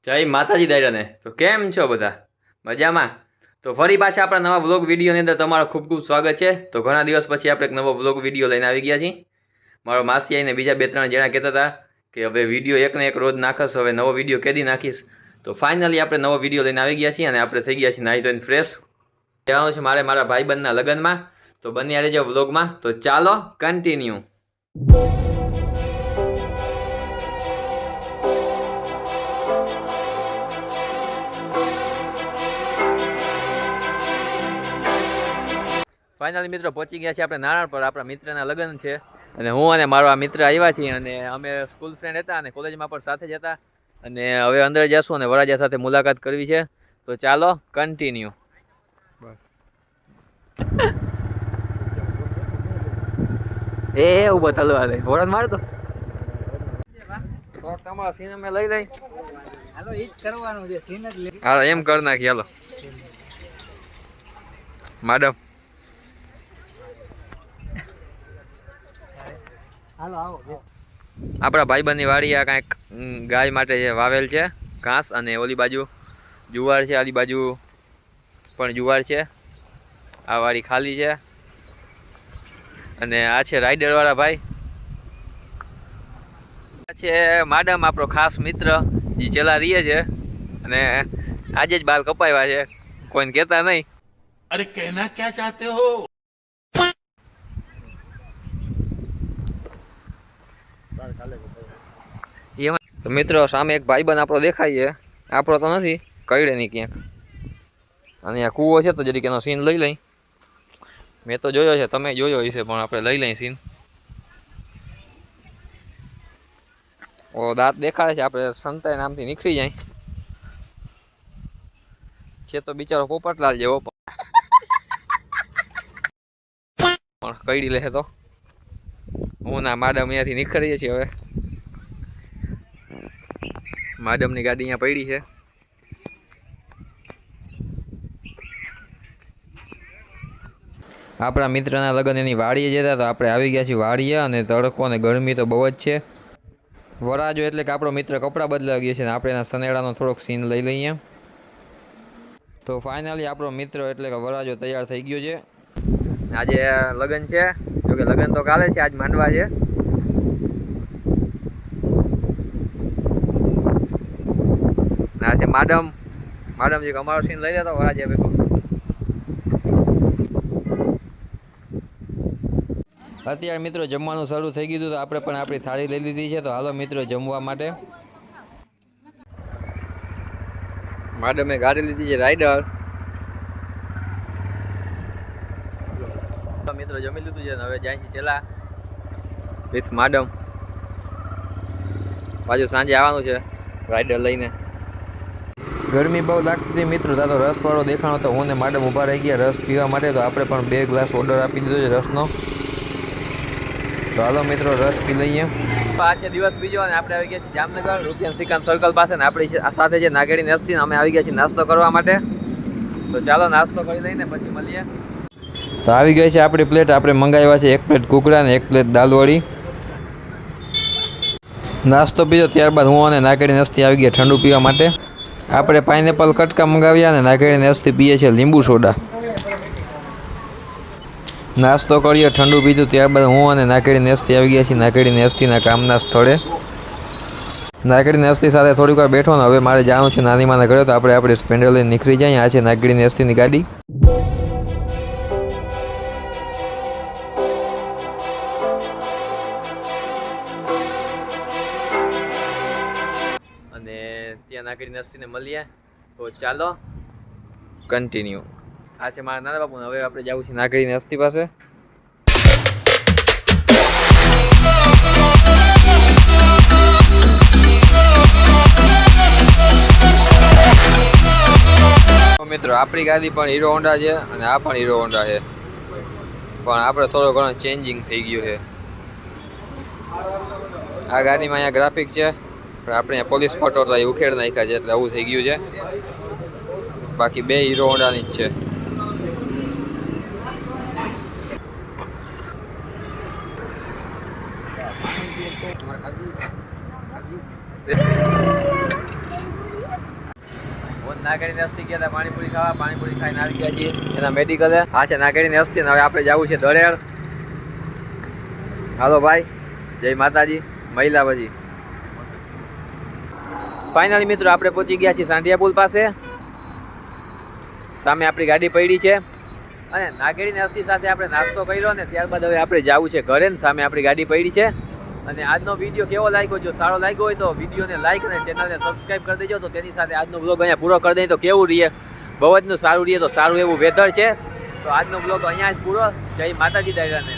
જય માતાજી દાયરાને તો કેમ છો બધા મજામાં તો ફરી પાછા આપણા નવા વ્લોગ વિડીયોની અંદર તમારું ખૂબ ખૂબ સ્વાગત છે તો ઘણા દિવસ પછી આપણે એક નવો વ્લોગ વિડીયો લઈને આવી ગયા છીએ મારો માસી આવીને બીજા બે ત્રણ જણા કહેતા હતા કે હવે વિડીયો એકને એક રોજ નાખશ હવે નવો વિડીયો કેદી નાખીશ તો ફાઇનલી આપણે નવો વિડીયો લઈને આવી ગયા છીએ અને આપણે થઈ ગયા છીએ નાહી ધોઈને ફ્રેશ જવાનું છે મારે મારા ભાઈબંધના લગ્નમાં તો બન્યા રહેજો વ્લોગમાં તો ચાલો કન્ટિન્યુ ફાઇનલી મિત્રો પહોંચી ગયા છે આપણે નારાયણ પર આપણા મિત્રના લગ્ન છે અને હું અને મારો આ મિત્ર આવ્યા છીએ અને અમે સ્કૂલ ફ્રેન્ડ હતા અને કોલેજમાં પણ સાથે જ હતા અને હવે અંદર જશું અને વરાજા સાથે મુલાકાત કરવી છે તો ચાલો કન્ટિન્યુ બસ એ ઉભો થલવા લે હોરન મારતો તો તમારો સીન અમે લઈ લઈ હાલો ઈ જ કરવાનું છે સીન જ લે હા એમ કર નાખી હાલો મેડમ હાલો આવો આપણા ભાઈબંધની વાડી આ કાંઈક ગાય માટે જે વાવેલ છે ઘાસ અને ઓલી બાજુ જુવાર છે આલી બાજુ પણ જુવાર છે આ વાડી ખાલી છે અને આ છે રાઈડર વાળા ભાઈ આ છે માડમ આપણો ખાસ મિત્ર જે ચેલા રીએ છે અને આજે જ બાલ કપાવ્યા છે કોઈને કહેતા નહીં अरे कहना क्या चाहते हो તો મિત્રો સામે એક ભાઈબંધ આપણો દેખાય છે આપણો તો નથી કઈડે નહીં ક્યાંક અને આ કૂવો છે તો જરીક એનો સીન લઈ લઈ મેં તો જોયો છે તમે જોયો હશે પણ આપણે લઈ લઈ સીન ઓ દાંત દેખાડે છે આપણે સંતાય નામથી નીકળી જાય છે તો બિચારો પોપટલાલ જેવો પણ કઈડી લે તો હું ના માડમ અહીંયાથી નીકળીએ છીએ હવે માડમની ગાડી અહીંયા પડી છે આપણા મિત્રના લગ્ન એની વાડીએ જતા તો આપણે આવી ગયા છીએ વાડીએ અને તડકો અને ગરમી તો બહુ જ છે વરાજો એટલે કે આપણો મિત્ર કપડાં બદલાવી ગયો છે અને આપણે એના સનેડાનો થોડોક સીન લઈ લઈએ તો ફાઇનલી આપણો મિત્ર એટલે કે વરાજો તૈયાર થઈ ગયો છે આજે લગ્ન છે જોકે લગ્ન તો કાલે છે આજ માંડવા છે આ છે માડમ જે અમારો સીન લઈ લેતો વરાજે ભેગો અત્યારે મિત્રો જમવાનું શરૂ થઈ ગયું તો આપણે પણ આપણી થાળી લઈ લીધી છે તો હાલો મિત્રો જમવા માટે માડમે ગાડી લીધી છે રાઈડર મિત્રો જમી લીધું છે હવે જાય છે ચેલા વિથ માડમ પાછું સાંજે આવવાનું છે રાઈડર લઈને ગરમી બહુ લાગતી હતી મિત્રો તો રસવાળો દેખાણો તો હું ને માડમ ઊભા રહી ગયા રસ પીવા માટે તો આપણે પણ 2 ગ્લાસ ઓર્ડર આપી દીધો છે રસનો તો હાલો મિત્રો રસ પી લઈએ આ છે દિવસ બીજો અને આપણે આવી ગયા છીએ જામનગર રૂપિયન સિકન સર્કલ પાસે ને આપણી સાથે છે નાગેડી નસ્તી અમે આવી ગયા છીએ નાસ્તો કરવા માટે તો ચાલો નાસ્તો કરી લઈને પછી મળીએ તો આવી ગઈ છે આપણી પ્લેટ આપણે મંગાવ્યા છે 1 પ્લેટ કુકડા ને 1 પ્લેટ દાલવડી નાસ્તો પીધો ત્યારબાદ હું અને નાગેડી નસ્તી આવી ગયા ઠંડુ પીવા માટે આપણે પાઇનેપલ કટકા મંગાવ્યા અને નાગેડી નસ્તી પીએ છે લીંબુ સોડા નાસ્તો કર્યો ઠંડુ પીધું ત્યારબાદ હું અને નાગેડી નસ્તી આવી ગયા છીએ નાગેડી નસ્તીના કામના સ્થળે નાગેડી નસ્તી સાથે થોડીક વાર બેઠો ને હવે મારે જવાનું છે નાની માના ઘરે તો આપણે આપણી સ્પેન્ડર લઈને નીકળી જાય આ છે નાગેડી નસ્તીની ગાડી અને ત્યાં નાગેડી નસ્તીને મળીએ તો ચાલો કન્ટિન્યુ આ છે મારા નાના બાપુ હવે આપણે જવું છે નાગેડી નસ્તી પાસે મિત્રો આપણી ગાડી પણ હીરો હોન્ડા છે અને આ પણ હીરો હોન્ડા છે પણ આપણે થોડો ઘણો ચેન્જિંગ થઈ ગયું છે આ ગાડીમાં અહીંયા ગ્રાફિક છે પણ આપણે અહીંયા પોલીસ ફોટો ઉખેડ નાખ્યા છે એટલે આવું થઈ ગયું છે બાકી 2 હીરો હોન્ડાની જ છે નાગેડીને અસ્તી ગયા હતા પાણીપુરી ખાવા, પાણીપુરી ખાઈને આવી ગયા છીએ એના મેડિકલે. આ છે નાગેડીને અસ્તી, હવે આપણે જવું છે દરેડ. હાલો ભાઈ, જય માતાજી, મહિલા પછી. ફાઇનલી મિત્રો આપણે પહોંચી ગયા છીએ સાંઢિયા પુલ પાસે. સામે આપણી ગાડી પડી છે અને નાગેડીને અસ્તી સાથે આપણે નાસ્તો કર્યો ને ત્યારબાદ હવે આપણે જવું છે ઘરે ને સામે આપણી ગાડી પડી છે. અને આજનો વિડીયો કેવો લાગ્યો, જો સારો લાગ્યો હોય તો વિડીયોને લાઈક અને ચેનલને સબસ્ક્રાઈબ કરી દેજો. તો તેની સાથે આજનો બ્લોગ અહીંયા પૂરો કરી દઈએ તો કેવું રહીએ, બહુ જનું સારું રહીએ તો સારું એવું વેધર છે. તો આજનો બ્લોગ અહીંયા જ પૂરો. જય માતાજી દાયરાને.